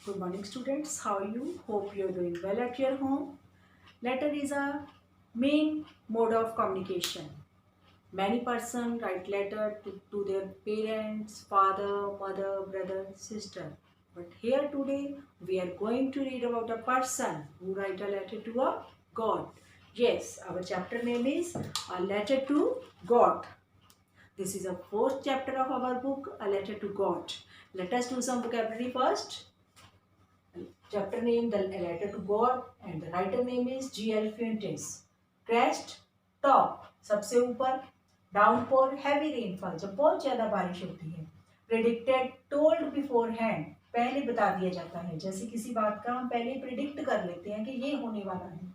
Good morning, students. How are you? Hope you're doing well at your home. Letter is a main mode of communication. Many persons write letter to their parents, father, mother, brother, sister. But here today we are going to read about a person who write a letter to a God. Yes, our chapter name is A Letter to God. This is a fourth chapter of our book, A Letter to God. Let us do some vocabulary first. Chapter name The Letter to God and the writer name is G.L. Fuentes. Crest, top, सबसे ऊपर. Downpour, heavy rainfall, जब बहुत ज्यादा बारिश होती है. Predicted, told beforehand, पहले बता दिया जाता है. जैसे किसी बात का हम पहले प्रिडिक्ट कर लेते हैं कि ये होने वाला है.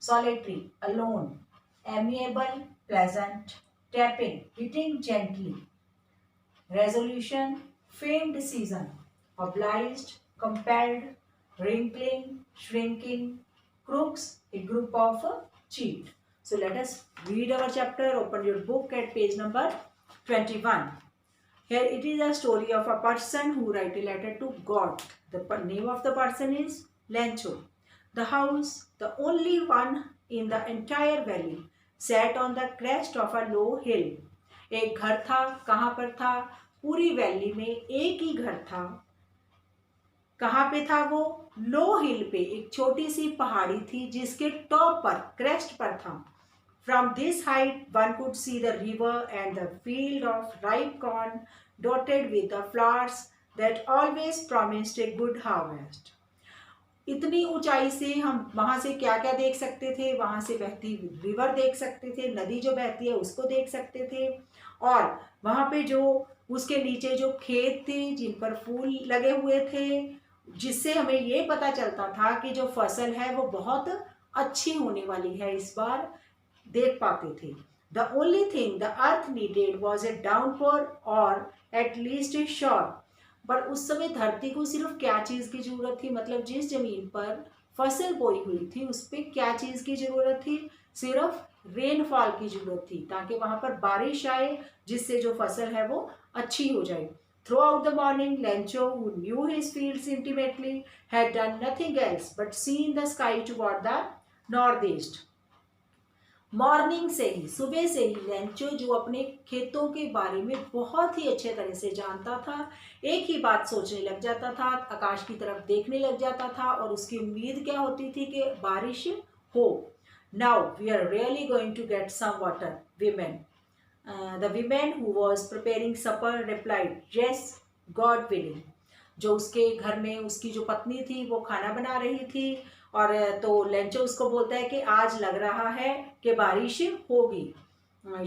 Solitary, alone. Amiable, pleasant. Tapping, hitting gently. Resolution, famed season. Obliged, compelled. Wrinkling, shrinking. Crooks, a group of cheat. So let us read our chapter. Open your book at page number 21. Here it is a story of a person who write a letter to God. The name of the person is Lencho. The house, the only one in the entire valley, sat on the crest of a low hill. एक घर था. कहाँ पर था? पूरी valley में एक ही घर था. कहाँ पे था वो? लो हिल पे, एक छोटी सी पहाड़ी थी जिसके टॉप पर, क्रेस्ट पर था. From this height one could see the river and the field of ripe corn dotted with the flowers that always promised a good harvest. इतनी ऊंचाई से हम वहां से क्या क्या देख सकते थे? वहां से बहती रिवर देख सकते थे, नदी जो बहती है उसको देख सकते थे, और वहां पे जो उसके नीचे जो खेत थे जिन पर फूल लगे हुए थे, जिससे हमें ये पता चलता था कि जो फसल है वो बहुत अच्छी होने वाली है इस बार, देख पाते थे. The only thing the earth needed was a downpour और एट लीस्ट ए शॉर. पर उस समय धरती को सिर्फ क्या चीज की जरूरत थी? मतलब जिस जमीन पर फसल बोई हुई थी उस पर क्या चीज की जरूरत थी? सिर्फ रेनफॉल की जरूरत थी, ताकि वहां पर बारिश आए जिससे जो फसल है वो अच्छी हो जाए. Throughout the morning, Lencho, who knew his fields intimately, had done nothing else but seen the sky toward the northeast. Morning से ही, सुबह से ही लेंचो, जो अपने खेतों के बारे में बहुत ही अच्छे तरह से जानता था, एक ही बात सोचने लग जाता था, आकाश की तरफ देखने लग जाता था, और उसकी उम्मीद क्या होती थी कि बारिश हो. Now we are really going to get some water. Women, the women who was preparing supper replied, yes God willing. जो उसके घर में उसकी जो पत्नी थी वो खाना बना रही थी, और तो लेंचो उसको बोलता है कि आज लग रहा है कि बारिश होगी.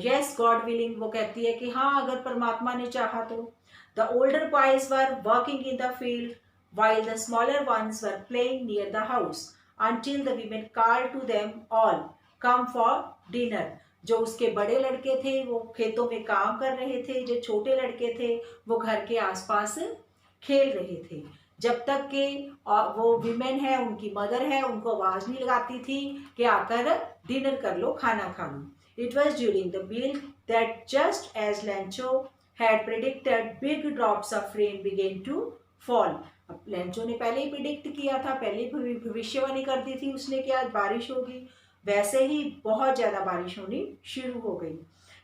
यस गॉड विलिंग, वो कहती है कि हाँ, अगर परमात्मा ने चाहा तो. The older boys were working in the field while the smaller ones were playing near the house until the women called to them all, come for dinner. जो उसके बड़े लड़के थे वो खेतों में काम कर रहे थे, जो छोटे लड़के थे वो घर के आसपास खेल रहे थे, जब तक कि वो विमेन है, उनकी मदर है, उनको आवाज नहीं लगाती थी कि आकर डिनर कर लो, खाना खा लो. It was during the meal that just as Lencho had predicted big drops of rain began to fall. अब लेंचो ने पहले ही प्रिडिक्ट किया था, पहले ही भविष्यवाणी कर दी थी उसने कि आज बारिश होगी, वैसे ही बहुत ज्यादा बारिश होनी शुरू हो गई.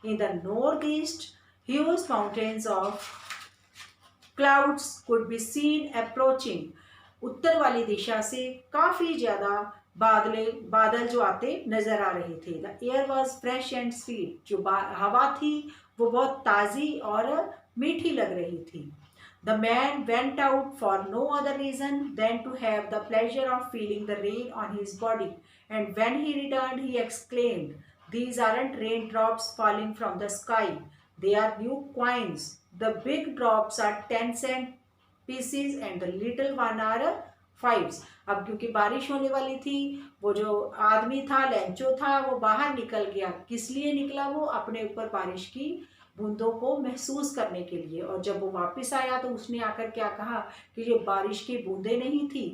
In the north east huge mountains of clouds could be seen approaching. उत्तर वाली दिशा से काफी ज्यादा बादल जो आते नजर आ रहे थे. The air was fresh and sweet. जो हवा थी वो बहुत ताजी और मीठी लग रही थी. The man went out for no other reason than to have the pleasure of feeling the rain on his body, and when he returned he exclaimed, these aren't raindrops falling from the sky, they are new coins. The big drops are 10-cent pieces and the little one are 5s. अब क्योंकि बारिश होने वाली थी, वो जो आदमी था, लेंचो था, वो बाहर निकल गया. किस लिए निकला? वो अपने ऊपर बारिश की बूंदों को महसूस करने के लिए. और जब वो वापस आया तो उसने आकर क्या कहा कि ये बारिश की बूंदें नहीं थी,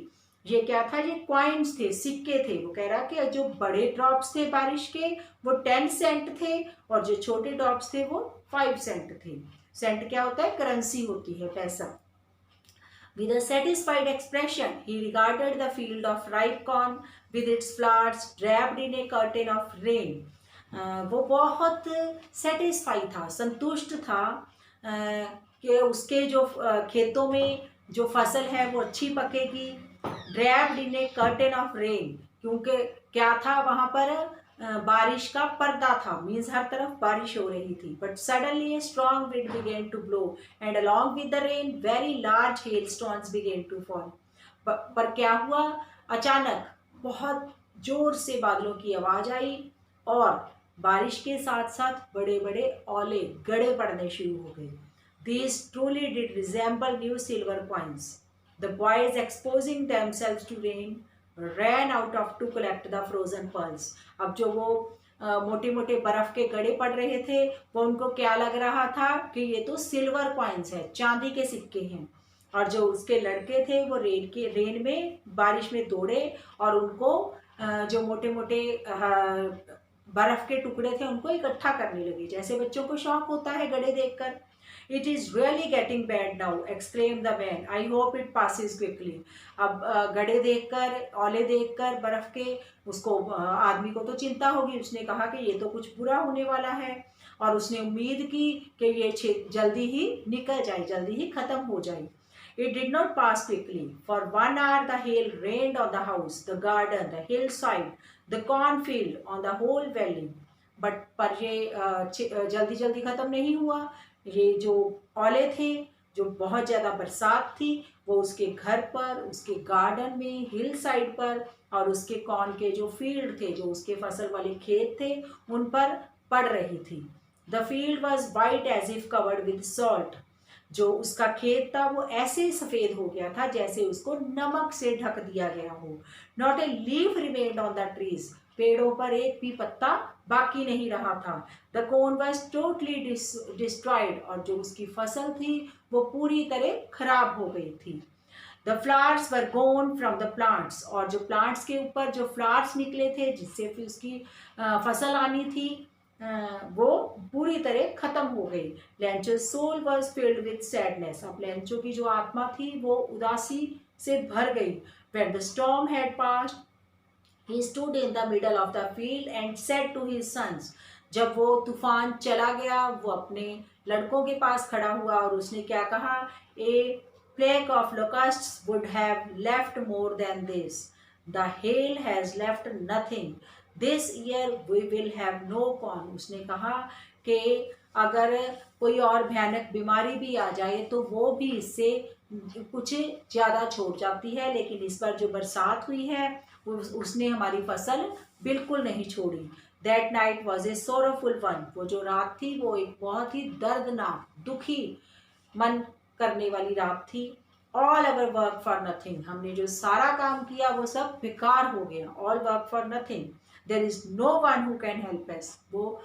ये क्या था? ये क्वाइंस थे, सिक्के थे. वो कह रहा कि जो बड़े ड्रॉप्स थे बारिश के वो 10 सेंट थे, और जो छोटे ड्रॉप्स थे वो 5 सेंट थे. सेंट क्या होता है? करेंसी होती है, पैसा. With a satisfied expression, he regarded the field of ripe corn with its flowers draped in a curtain of rain. वो बहुत सेटिस्फाई था, संतुष्ट था कि उसके जो खेतों में जो फसल है वो अच्छी पकेगी. Draped in a curtain of rain, क्योंकि क्या था वहाँ पर बारिश का पर्दा था, मीन्स हर तरफ बारिश हो रही थी. But suddenly a strong wind began to blow and along with the rain very large hail stones began to fall. पर क्या हुआ, अचानक बहुत जोर से बादलों की आवाज आई और बारिश के साथ साथ बड़े बड़े ओले गड़े पड़ने शुरू हो गए. These truly did resemble new silver coins. The boys, exposing themselves to rain, ran out of to collect the frozen pearls. अब जो वो मोटे मोटे बर्फ के गड़े पड़ रहे थे, वो उनको क्या लग रहा था कि ये तो सिल्वर कॉइन्स है, चांदी के सिक्के हैं. और जो उसके लड़के थे वो रेन में बारिश में दौड़े और उनको जो मोटे मोटे बर्फ के टुकड़े थे उनको इकट्ठा करने लगे, जैसे बच्चों को शौक होता है गड़े देखकर. It is really getting bad now, exclaimed the man. I hope it passes quickly. अब गड़े देखकर, ओले देखकर बर्फ के, उसको आदमी को तो चिंता होगी. उसने कहा कि ये तो कुछ बुरा होने वाला है और उसने उम्मीद की कि ये जल्दी ही निकल जाए, जल्दी ही खत्म हो जाए. It did not pass quickly. For 1 hour the hail rained on the house, the garden, the hillside, the cornfield, on the whole valley. But पर ये जल्दी जल्दी खत्म नहीं हुआ. ये जो ओले थे, जो बहुत ज़्यादा बरसात थी, वो उसके घर पर, उसके गार्डन में, हिल साइड पर और उसके कॉर्न के जो फील्ड थे, जो उसके फसल वाले खेत थे, उन पर पड़ रही थी. The field was white as if covered with salt. जो उसका खेत था वो ऐसे सफ़ेद हो गया था जैसे उसको नमक से ढक दिया गया हो. Not a leaf remained on the trees. पेड़ों पर एक भी पत्ता बाकी नहीं रहा था. The corn was totally destroyed. और जो उसकी फसल थी वो पूरी तरह खराब हो गई थी. The flowers were gone from the plants. और जो प्लांट्स के ऊपर जो फ्लावर्स निकले थे जिससे फिर उसकी फसल आनी थी, वो पूरी तरह खत्म हो गई. Lencho's soul was filled with sadness. अब लेंचो की जो आत्मा थी वो उदासी से भर गई. When the storm had passed, he stood in the middle of the field and said to his sons. जब वो तूफान चला गया, वो अपने लड़कों के पास खड़ा हुआ और उसने क्या कहा, ए plague of locusts would have left more than this. The hail has left nothing. This year we will have no corn. उसने कहा कि अगर कोई और भयानक बीमारी भी आ जाए तो वो भी इससे कुछ ज़्यादा छोड़ जाती है, लेकिन इस बार जो बरसात हुई है उसने हमारी फसल बिल्कुल नहीं छोड़ी. That night was a sorrowful one. वो जो रात थी वो एक बहुत ही दर्दनाक, दुखी मन करने वाली रात थी. All our work for nothing. हमने जो सारा काम किया वो सब बेकार हो गया. All work for nothing. There is no one who can help us. वो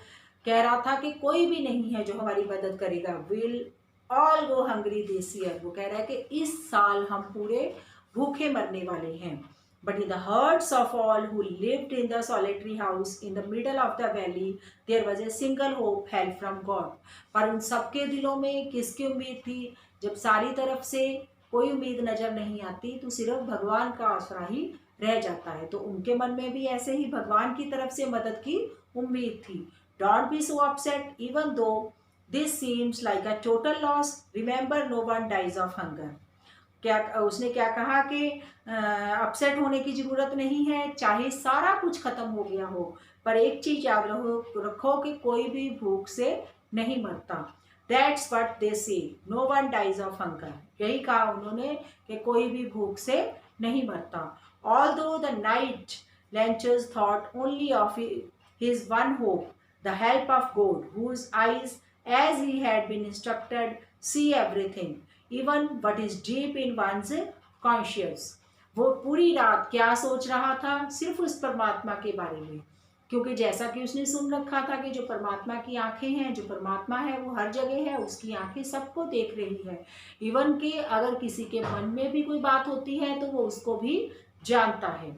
कह रहा था कि कोई भी नहीं है जो हमारी मदद करेगा. Will all go hungry this year. वो कह रहा है कि इस साल हम पूरे भूखे मरने वाले हैं. But in the hearts of all who lived in the solitary house in the middle of the valley, there was a single hope, help from God. पर उन सबके दिलों में किसकी उम्मीद थी? जब सारी तरफ से कोई उम्मीद नजर नहीं आती तो सिर्फ भगवान का आसरा ही रह जाता है. तो उनके मन में भी ऐसे ही भगवान की तरफ से मदद की उम्मीद थी. Don't be so upset, even though this seems like a total loss. Remember, no one dies of hunger. क्या उसने क्या कहा कि अपसेट होने की ज़रूरत नहीं है, चाहे सारा कुछ ख़त्म हो गया हो, पर एक चीज़ याद रखो कि कोई भी भूख से नहीं मरता. That's what they say, no one dies of hunger. यही कहा उन्होंने कि कोई भी भूख से नहीं मरता. Although the night Lencho's thought only of his one hope, the help of God, whose eyes as he had been instructed see everything, even what is deep in one's conscious. वो पूरी रात क्या सोच रहा था, सिर्फ उस परमात्मा के बारे में, क्योंकि जैसा कि उसने सुन रखा था कि जो परमात्मा की आंखें हैं, जो परमात्मा है वो हर जगह है, उसकी आंखें सबको देख रही है. इवन कि अगर किसी के मन में भी कोई बात होती है तो वो उसको भी जानता है,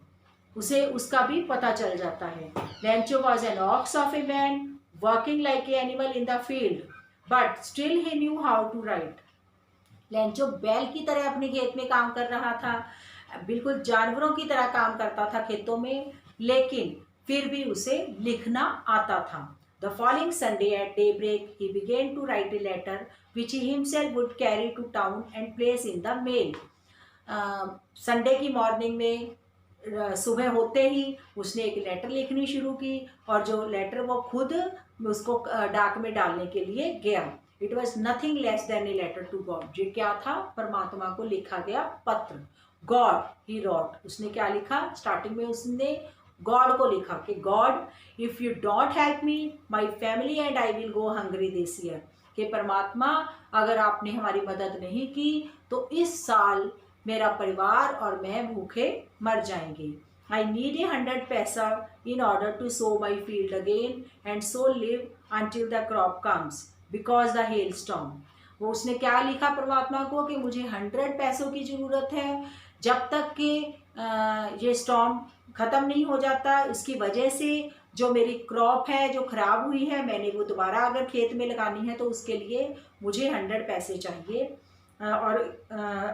उसे उसका भी पता चल जाता है. Lencho was an ox of a man working like an animal in the field, but still he knew how to write. Lencho बैल की तरह अपने खेत में काम कर रहा था, बिल्कुल जानवरों की तरह काम करता था खेतों में, लेकिन फिर भी उसे लिखना आता था। The following Sunday at daybreak he began to write a letter which he himself would carry to town and place in the mail. Sunday की मॉर्निंग में सुबह होते ही उसने एक लेटर लिखनी शुरू की, और जो लेटर वो खुद उसको डाक में डालने के लिए गया। It was nothing less than a letter to God. ये क्या था? परमात्मा को लिखा गया पत्र। गॉड ही रॉट, उसने क्या लिखा? स्टार्टिंग में उसने गॉड को लिखा कि God if you don't help me my family and I will go hungry this year. कि परमात्मा, अगर आपने हमारी मदद नहीं की तो इस साल मेरा परिवार और मैं भूखे मर जाएंगे। आई नीड ए 100 पैसा in order to sow my field again and so live until the crop comes because the hail storm. वो उसने क्या लिखा परमात्मा को कि मुझे 100 पैसों की ज़रूरत है जब तक कि ये स्टॉर्म ख़त्म नहीं हो जाता। इसकी वजह से जो मेरी क्रॉप है जो ख़राब हुई है, मैंने वो दोबारा अगर खेत में लगानी है तो उसके लिए मुझे 100 पैसे चाहिए। और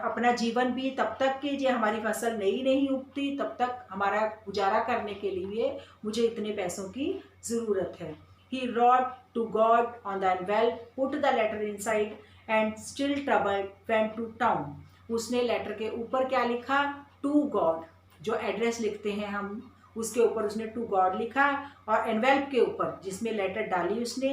अपना जीवन भी तब तक कि जो हमारी फसल नई नहीं उगती तब तक हमारा गुजारा करने के लिए मुझे इतने पैसों की ज़रूरत है। He wrote to God on the envelope, put the letter inside and still troubled went to town. उसने लेटर के ऊपर क्या लिखा? To God. जो एड्रेस लिखते हैं हम उसके ऊपर उसने टू गॉड लिखा, और एनवेल्प के ऊपर जिसमें लेटर डाली उसने,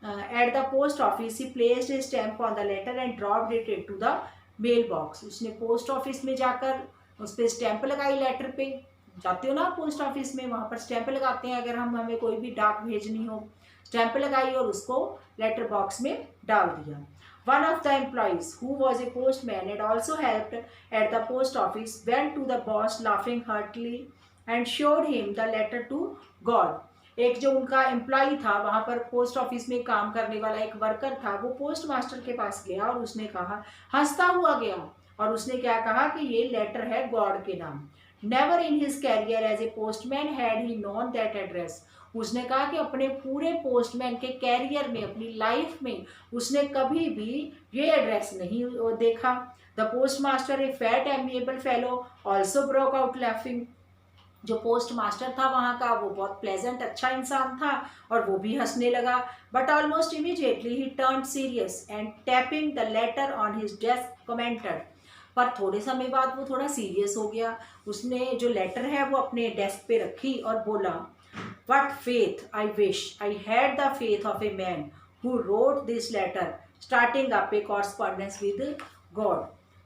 at the post office he placed a stamp on the letter and dropped it into the mail box. उसने पोस्ट ऑफिस में जाकर उस पर स्टैंप लगाई। लेटर पे जाते हो ना पोस्ट ऑफिस में, वहाँ पर स्टैंप लगाते हैं अगर हमें कोई भी डाक भेजनी हो। स्टैंप लगाई और उसको लेटर बॉक्स में डाल दिया। One of the employees, who was a postman and also helped at the post office, went to the boss laughing heartily and showed him the letter to God. एक जो उनका employ था वहाँ पर post office में काम करने वाला एक वर्कर था, वो पोस्ट मास्टर के पास गया और उसने कहा, हंसता हुआ गया, और उसने क्या कहा कि ये लेटर है गॉड के नाम। Never in his career as a postman had he known that address. उसने कहा कि अपने पूरे पोस्टमैन के कैरियर में, अपनी लाइफ में उसने कभी भी ये एड्रेस नहीं देखा। The post master A fat amiable fellow also broke out laughing. जो पोस्ट मास्टर था वहाँ का वो बहुत प्लेजेंट अच्छा इंसान था और वो भी हंसने लगा। But almost immediately he turn serious and tapping the later on his desk commented. पर थोड़े समय बाद वो थोड़ा सीरियस हो गया। उसने जो लेटर है वो अपने डेस्क पे रखी और बोला, What faith I wish I had the faith of a man who wrote this letter, starting up a correspondence with God.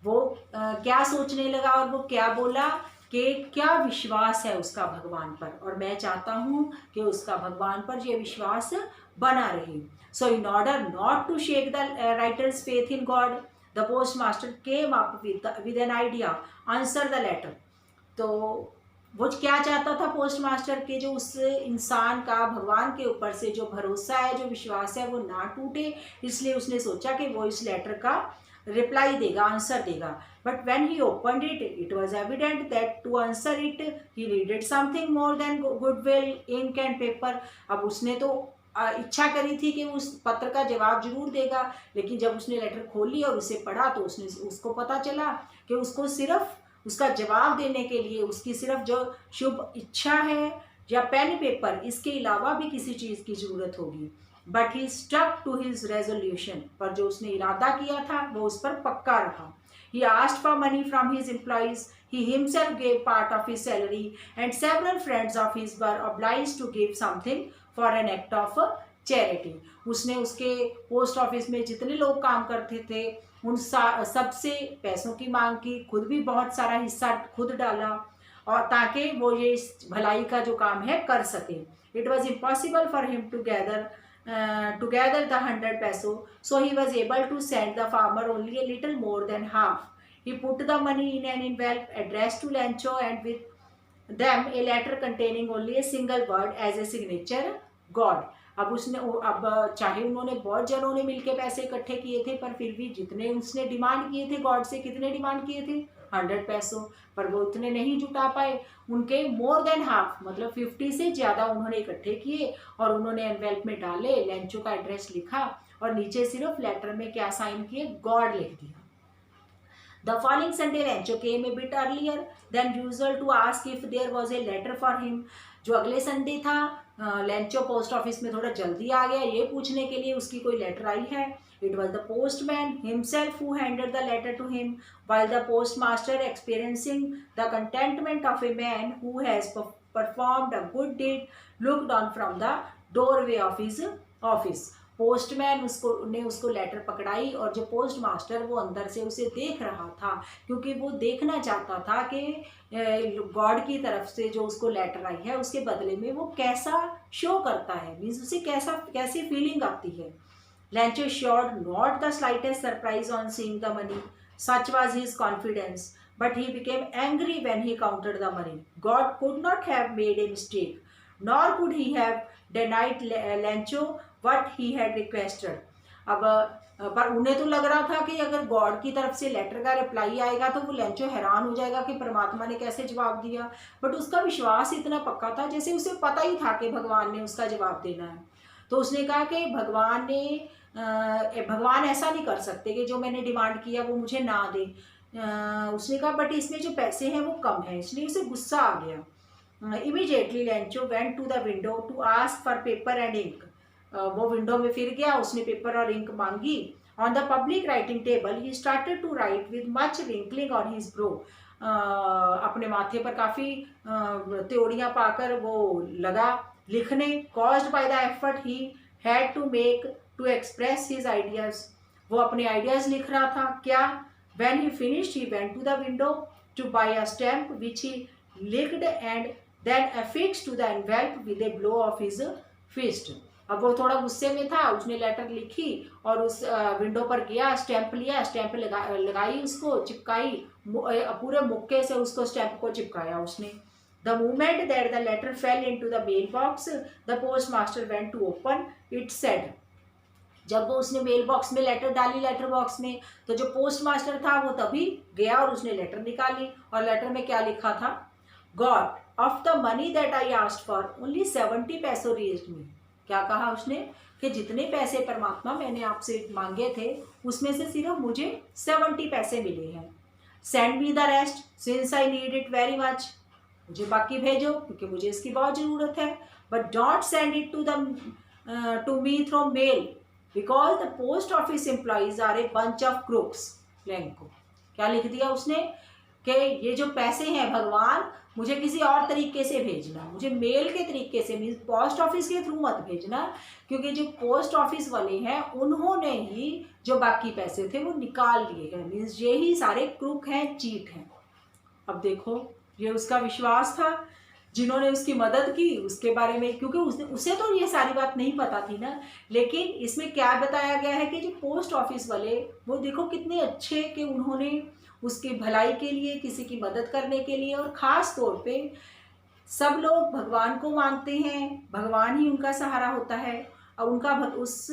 वो क्या सोचने लगा और वो क्या बोला कि क्या विश्वास है उसका भगवान पर, और मैं चाहता हूँ कि उसका भगवान पर ये विश्वास बना रहे। So in order not to shake the writer's faith in God, the postmaster came up with an idea, answer the letter. तो वो क्या चाहता था पोस्ट मास्टर के, जो उस इंसान का भगवान के ऊपर से जो भरोसा है, जो विश्वास है वो ना टूटे, इसलिए उसने सोचा कि वो इस लेटर का रिप्लाई देगा, आंसर देगा। But when he opened it, it was evident that to answer it he needed something more than goodwill, ink and paper. अब उसने तो इच्छा करी थी कि उस पत्र का जवाब जरूर देगा, लेकिन जब उसने लेटर खोली और उसे पढ़ा तो उसको पता चला कि उसको सिर्फ उसका जवाब देने के लिए उसकी सिर्फ जो शुभ इच्छा है या पेन पेपर, इसके अलावा भी किसी चीज़ की ज़रूरत होगी। But he stuck to his resolution, पर जो उसने इरादा किया था वो उस पर पक्का रहा। He asked for money from his employees, he himself gave part of his salary and several friends of his were obliged to give something for an act of charity. उसने उसके पोस्ट ऑफिस में जितने लोग काम करते थे उन सबसे पैसों की मांग की, खुद भी बहुत सारा हिस्सा खुद डाला, और ताकि वो ये भलाई का जो काम है कर सके। It was impossible for him to gather the 100 पैसों, so he was able to send the farmer only a little more than half. He put the money in an envelope address to Lencho and with them a letter containing only a single word as a signature God. अब चाहे उन्होंने बहुत जनों ने मिलकर पैसे इकट्ठे किए थे, पर फिर भी जितने उसने डिमांड किए थे गॉड से, कितने डिमांड किए थे? 100 पैसों, पर वो इतने नहीं जुटा पाए। उनके मोर देन हाफ, मतलब 50 से ज़्यादा उन्होंने इकट्ठे किए और उन्होंने एनवेल्प में डाले, लेंचो का एड्रेस लिखा और नीचे सिर्फ लेटर में क्या साइन किए? गॉड लिख दिया। The following Sunday, Lencho came a bit earlier than usual to ask if there was a letter for him. जो अगले संडे था, लेंचो पोस्ट ऑफिस में थोड़ा जल्दी आ गया ये पूछने के लिए उसकी कोई लेटर आई है. It was the postman himself who handed the letter to him, while the postmaster, experiencing the contentment of a man who has performed a good deed, looked on from the doorway of his office. Postman उसको letter पकड़ाई और जो post master वो अंदर से उसे देख रहा था, क्योंकि वो देखना चाहता था कि गॉड की तरफ से जो उसको लेटर आई है उसके बदले में वो कैसा शो करता है, मीन्स उसे कैसी फीलिंग आती है. Lencho showed not the slightest surprise on seeing the money. Such was his confidence. But he became angry when he counted the money. God could not have made a mistake, nor could he have denied Lencho what he had requested. अब पर उन्हें तो लग रहा था कि अगर God की तरफ से लेटर का रिप्लाई आएगा तो वो लेंचो हैरान हो जाएगा कि परमात्मा ने कैसे जवाब दिया. बट उसका विश्वास इतना पक्का था जैसे उसे पता ही था कि भगवान ने उसका जवाब देना है. तो उसने कहा कि भगवान ऐसा नहीं कर सकते कि जो मैंने डिमांड किया वो मुझे ना दे. उसने कहा बट इसमें जो पैसे हैं वो कम हैं, इसलिए उसे गुस्सा आ गया. Immediately Lencho went to the window to ask for paper and ink. वो विंडो में फिर गया, उसने पेपर और इंक मांगी. On the public writing table he started to write with much wrinkling on his brow. अपने माथे पर काफ़ी त्योड़ियाँ पाकर वो लगा लिखने. Caused by the effort he had to make to express his ideas. वो अपने आइडियाज लिख रहा था. क्या when he finished he went to the window to buy a stamp which he licked and then affixed to the envelope with a blow of his fist. अब वो थोड़ा गुस्से में था, उसने लेटर लिखी और उस विंडो पर गया, स्टैंप लिया, स्टैंप लगाई, उसको चिपकाई, पूरे मुक्के से उसको स्टैंप को चिपकाया उसने. The moment that the letter fell into the mailbox, the postmaster went to open it. Said, जब वो उसने मेल बॉक्स में लेटर डाली, लेटर बॉक्स में, तो जो पोस्ट मास्टर था वो तभी गया और उसने लेटर निकाली. और लेटर में क्या लिखा था? God of the money that I asked for only 70 पैसो रीच्ड मी. क्या कहा उसने कि जितने पैसे परमात्मा मैंने आपसे मांगे थे उसमें से सिर्फ मुझे 70 पैसे मिले हैं. Send me the rest since I need it very much. मुझे बाकी भेजो क्योंकि मुझे इसकी बहुत ज़रूरत है. But don't send it to me through mail because the post office employees are a bunch of crooks. Lencho क्या लिख दिया उसने कि ये जो पैसे हैं भगवान मुझे किसी और तरीके से भेजना, मुझे मेल के तरीके से, मीन्स पोस्ट ऑफिस के थ्रू मत भेजना, क्योंकि जो पोस्ट ऑफिस वाले हैं उन्होंने ही जो बाकी पैसे थे वो निकाल लिए हैं. मीन्स ये ही सारे क्रूक हैं, चीट हैं. अब देखो ये उसका विश्वास था. जिन्होंने उसकी मदद की उसके बारे में, क्योंकि उसे तो ये सारी बात नहीं पता थी ना, लेकिन इसमें क्या बताया गया है कि जो पोस्ट ऑफिस वाले वो देखो कितने अच्छे कि उन्होंने उसकी भलाई के लिए, किसी की मदद करने के लिए, और ख़ास तौर पे सब लोग भगवान को मानते हैं, भगवान ही उनका सहारा होता है, और उनका उस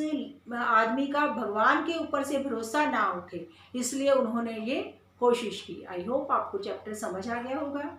आदमी का भगवान के ऊपर से भरोसा ना उठे, इसलिए उन्होंने ये कोशिश की. आई होप आपको चैप्टर समझ आ गया होगा.